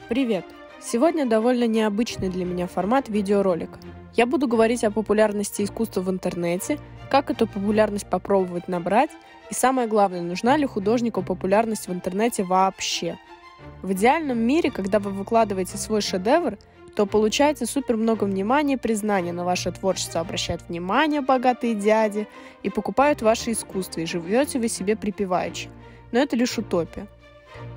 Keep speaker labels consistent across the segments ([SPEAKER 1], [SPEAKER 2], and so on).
[SPEAKER 1] Привет! Сегодня довольно необычный для меня формат видеоролика. Я буду говорить о популярности искусства в интернете, как эту популярность попробовать набрать, и самое главное, нужна ли художнику популярность в интернете вообще. В идеальном мире, когда вы выкладываете свой шедевр, то получаете супер много внимания и признания на ваше творчество, обращают внимание богатые дяди и покупают ваше искусство, и живете вы себе припеваючи. Но это лишь утопия.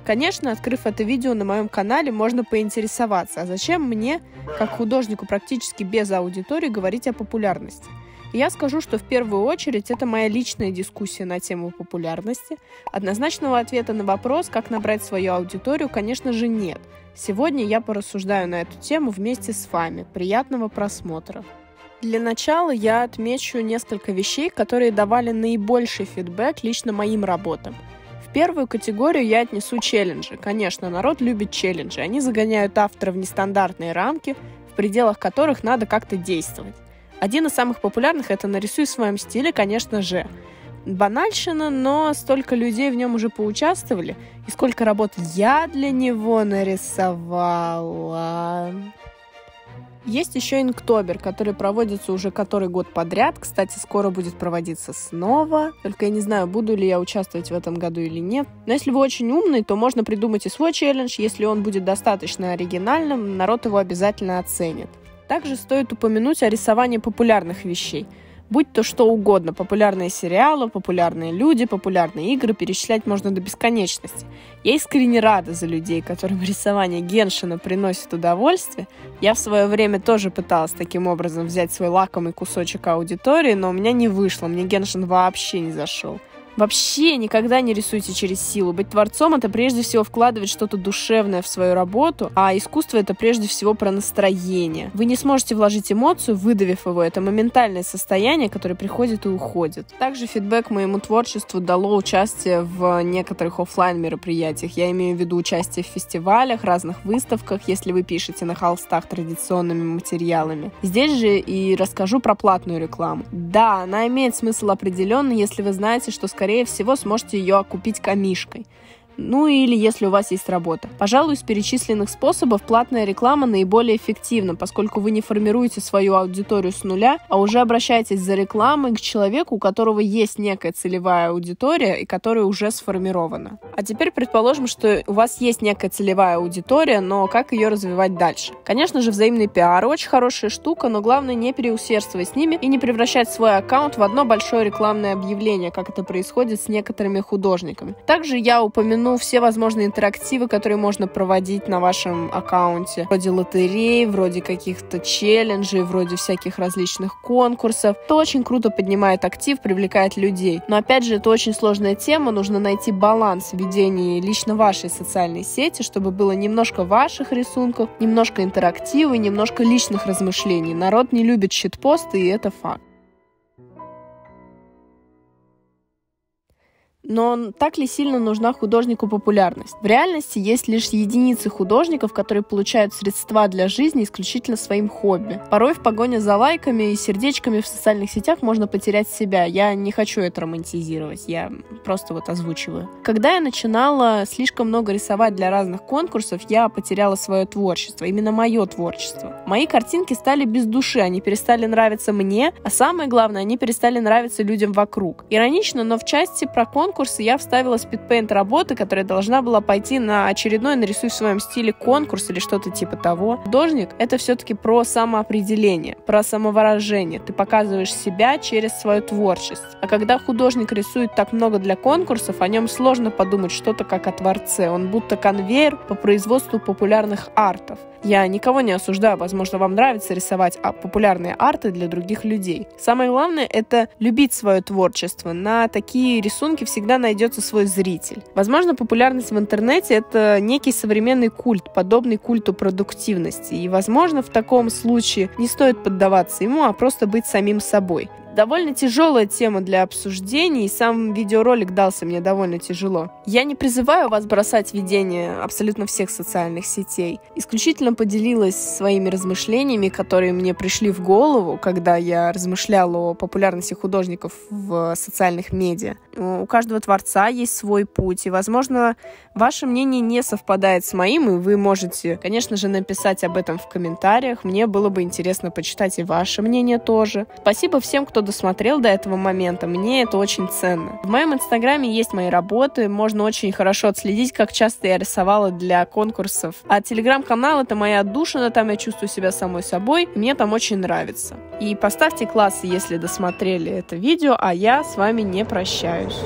[SPEAKER 1] Конечно, открыв это видео на моем канале, можно поинтересоваться, а зачем мне, как художнику практически без аудитории, говорить о популярности? И я скажу, что в первую очередь это моя личная дискуссия на тему популярности. Однозначного ответа на вопрос, как набрать свою аудиторию, конечно же, нет. Сегодня я порассуждаю на эту тему вместе с вами. Приятного просмотра! Для начала я отмечу несколько вещей, которые давали наибольший фидбэк лично моим работам. В первую категорию я отнесу челленджи. Конечно, народ любит челленджи. Они загоняют автора в нестандартные рамки, в пределах которых надо как-то действовать. Один из самых популярных – это «Нарисуй в своем стиле», конечно же. Банальщина, но столько людей в нем уже поучаствовали, и сколько работ я для него нарисовала. Есть еще Инктобер, который проводится уже который год подряд. Кстати, скоро будет проводиться снова. Только я не знаю, буду ли я участвовать в этом году или нет. Но если вы очень умный, то можно придумать и свой челлендж. Если он будет достаточно оригинальным, народ его обязательно оценит. Также стоит упомянуть о рисовании популярных вещей. Будь то что угодно, популярные сериалы, популярные люди, популярные игры, перечислять можно до бесконечности. Я искренне рада за людей, которым рисование Геншина приносит удовольствие. Я в свое время тоже пыталась таким образом взять свой лакомый кусочек аудитории, но у меня не вышло, мне Геншин вообще не зашел. Вообще никогда не рисуйте через силу. Быть творцом — это прежде всего вкладывать что-то душевное в свою работу, а искусство — это прежде всего про настроение. Вы не сможете вложить эмоцию, выдавив его. Это моментальное состояние, которое приходит и уходит. Также фидбэк моему творчеству дало участие в некоторых офлайн мероприятиях. Я имею в виду участие в фестивалях, разных выставках, если вы пишете на холстах традиционными материалами. Здесь же и расскажу про платную рекламу. Да, она имеет смысл определенный, если вы знаете, что скорее всего, сможете ее окупить камишкой. Ну или если у вас есть работа. Пожалуй, из перечисленных способов платная реклама наиболее эффективна, поскольку вы не формируете свою аудиторию с нуля, а уже обращаетесь за рекламой к человеку, у которого есть некая целевая аудитория и которая уже сформирована. А теперь предположим, что у вас есть некая целевая аудитория, но как ее развивать дальше? Конечно же, взаимный пиар очень хорошая штука, но главное не переусердствовать с ними и не превращать свой аккаунт в одно большое рекламное объявление, как это происходит с некоторыми художниками. Также я упомяну все возможные интерактивы, которые можно проводить на вашем аккаунте. Вроде лотерей, вроде каких-то челленджей, вроде всяких различных конкурсов. Это очень круто поднимает актив, привлекает людей. Но опять же, это очень сложная тема. Нужно найти баланс в ведении лично вашей социальной сети, чтобы было немножко ваших рисунков, немножко интерактива и немножко личных размышлений. Народ не любит щитпосты, и это факт. Но так ли сильно нужна художнику популярность? В реальности есть лишь единицы художников, которые получают средства для жизни исключительно своим хобби. Порой в погоне за лайками и сердечками в социальных сетях можно потерять себя. Я не хочу это романтизировать, я просто озвучиваю. Когда я начинала слишком много рисовать для разных конкурсов, я потеряла свое творчество, именно мое творчество. Мои картинки стали без души, они перестали нравиться мне, а самое главное, они перестали нравиться людям вокруг. Иронично, но в части про конкурсы я вставила спидпейнт работы, которая должна была пойти на очередной «Нарисуй в своем стиле» конкурс или что-то типа того. Художник — это все-таки про самоопределение, про самовыражение. Ты показываешь себя через свое творчество. А когда художник рисует так много для конкурсов, о нем сложно подумать что-то как о творце. Он будто конвейер по производству популярных артов. Я никого не осуждаю, возможно, вам нравится рисовать популярные арты для других людей. Самое главное — это любить свое творчество. На такие рисунки всегда найдется свой зритель. Возможно, популярность в интернете — это некий современный культ, подобный культу продуктивности. И, возможно, в таком случае не стоит поддаваться ему, а просто быть самим собой. Довольно тяжелая тема для обсуждений, и сам видеоролик дался мне довольно тяжело. Я не призываю вас бросать ведение абсолютно всех социальных сетей. Исключительно поделилась своими размышлениями, которые мне пришли в голову, когда я размышляла о популярности художников в социальных медиа. У каждого творца есть свой путь, и, возможно, ваше мнение не совпадает с моим, и вы можете, конечно же, написать об этом в комментариях. Мне было бы интересно почитать и ваше мнение тоже. Спасибо всем, кто досмотрел до этого момента. Мне это очень ценно. В моем инстаграме есть мои работы. Можно очень хорошо отследить, как часто я рисовала для конкурсов. А телеграм-канал — это моя отдушина. Там я чувствую себя самой собой. И мне там очень нравится. И поставьте классы, если досмотрели это видео, а я с вами не прощаюсь.